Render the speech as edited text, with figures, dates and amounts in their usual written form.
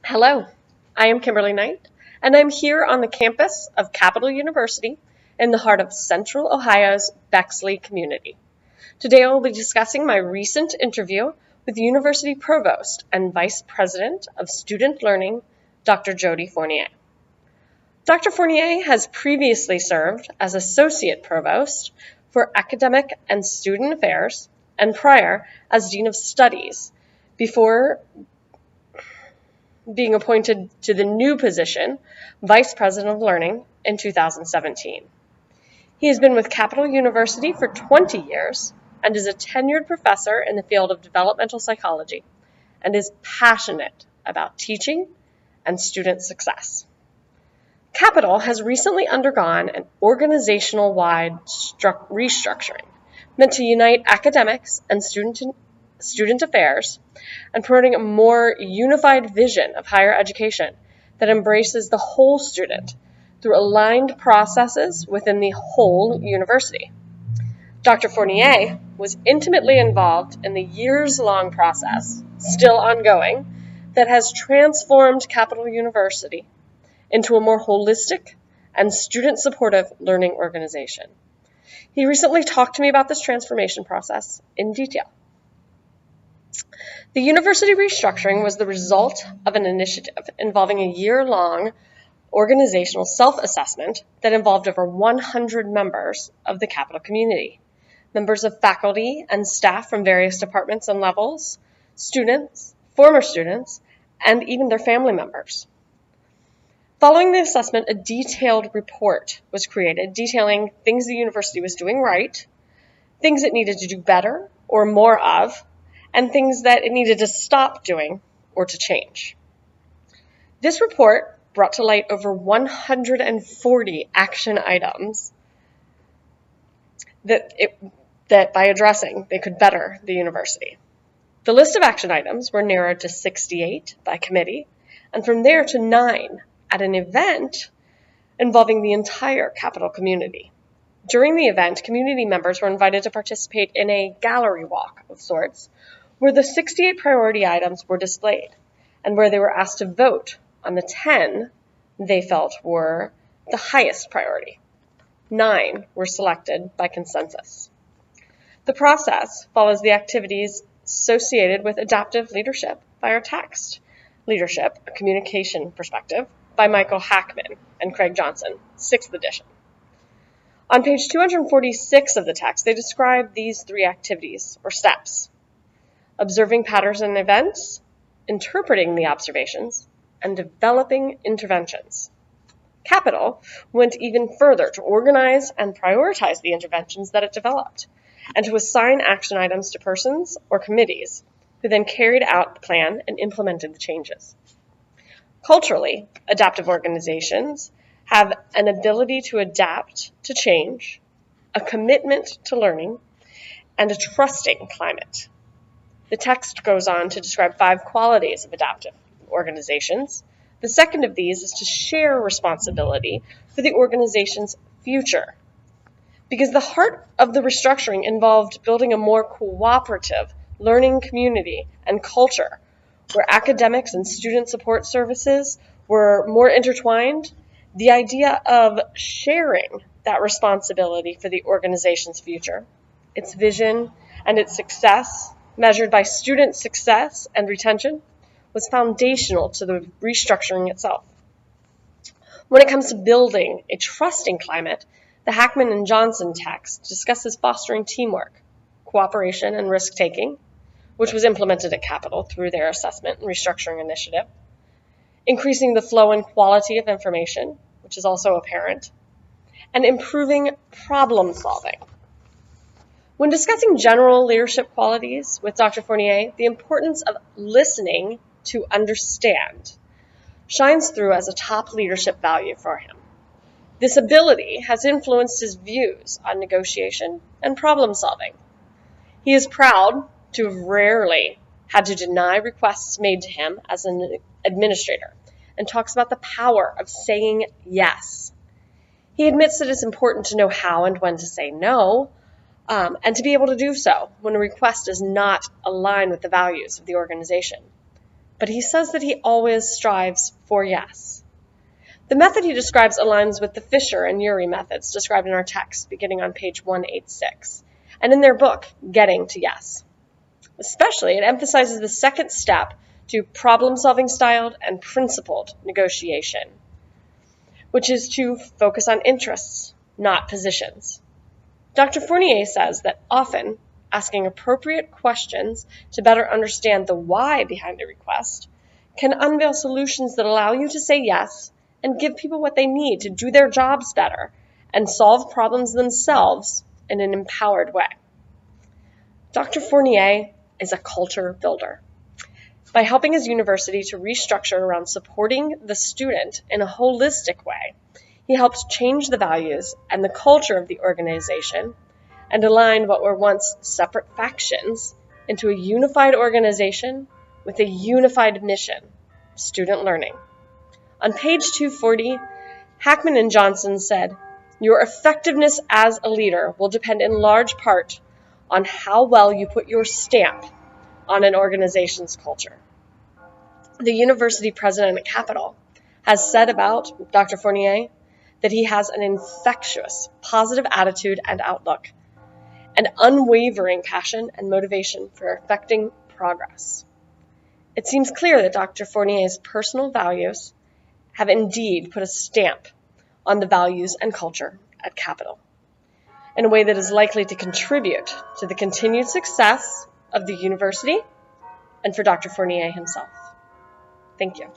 Hello, I am Kimberly Knight, and I'm here on the campus of Capital University in the heart of Central Ohio's Bexley community. Today I will be discussing my recent interview with University Provost and Vice President of Student Learning, Dr. Jody Fournier. Dr. Fournier has previously served as Associate Provost for Academic and Student Affairs and prior as Dean of Studies before being appointed to the new position, Vice President of Learning, in 2017. He has been with Capital University for 20 years and is a tenured professor in the field of developmental psychology and is passionate about teaching and student success. Capital has recently undergone an organizational-wide restructuring meant to unite academics and student affairs and promoting a more unified vision of higher education that embraces the whole student through aligned processes within the whole university. Dr. Fournier was intimately involved in the years-long process, still ongoing, that has transformed Capital University into a more holistic and student-supportive learning organization. He recently talked to me about this transformation process in detail. The university restructuring was the result of an initiative involving a year-long organizational self-assessment that involved over 100 members of the Capital community, members of faculty and staff from various departments and levels, students, former students, and even their family members. Following the assessment, a detailed report was created detailing things the university was doing right, things it needed to do better or more of, and things that it needed to stop doing or to change. This report brought to light over 140 action items that by addressing, they could better the university. The list of action items were narrowed to 68 by committee, and from there to 9 at an event involving the entire Capital community. During the event, community members were invited to participate in a gallery walk of sorts, where the 68 priority items were displayed, and where they were asked to vote on the 10 they felt were the highest priority. 9 were selected by consensus. The process follows the activities associated with adaptive leadership by our text, Leadership, a Communication Perspective, by Michael Hackman and Craig Johnson, 6th edition. On page 246 of the text, they describe these 3 activities or steps: observing patterns and events, interpreting the observations, and developing interventions. Capital went even further to organize and prioritize the interventions that it developed, and to assign action items to persons or committees who then carried out the plan and implemented the changes. Culturally, adaptive organizations have an ability to adapt to change, a commitment to learning, and a trusting climate. The text goes on to describe 5 qualities of adaptive organizations. The second of these is to share responsibility for the organization's future, because the heart of the restructuring involved building a more cooperative learning community and culture where academics and student support services were more intertwined. The idea of sharing that responsibility for the organization's future, its vision, and its success, measured by student success and retention, was foundational to the restructuring itself. When it comes to building a trusting climate, the Hackman and Johnson text discusses fostering teamwork, cooperation, and risk-taking, which was implemented at Capital through their assessment and restructuring initiative, increasing the flow and quality of information, which is also apparent, and improving problem solving. When discussing general leadership qualities with Dr. Fournier, the importance of listening to understand shines through as a top leadership value for him. This ability has influenced his views on negotiation and problem solving. He is proud to have rarely had to deny requests made to him as an administrator, and talks about the power of saying yes. He admits that it's important to know how and when to say no, and to be able to do so when a request does not align with the values of the organization. but he says that he always strives for yes. The method he describes aligns with the Fisher and Urey methods described in our text, beginning on page 186, and in their book, Getting to Yes. Especially, it emphasizes the second step to problem-solving styled and principled negotiation, which is to focus on interests, not positions. Dr. Fournier says that often asking appropriate questions to better understand the why behind a request can unveil solutions that allow you to say yes and give people what they need to do their jobs better and solve problems themselves in an empowered way. Dr. Fournier is a culture builder. By helping his university to restructure around supporting the student in a holistic way, he helped change the values and the culture of the organization and align what were once separate factions into a unified organization with a unified mission, student learning. On page 240, Hackman and Johnson said, "Your effectiveness as a leader will depend in large part on how well you put your stamp on an organization's culture." The university president at Capitol has said about Dr. Fournier that he has an infectious, positive attitude and outlook, an unwavering passion and motivation for effecting progress. It seems clear that Dr. Fournier's personal values have indeed put a stamp on the values and culture at Capitol in a way that is likely to contribute to the continued success of the university and for Dr. Fournier himself. Thank you.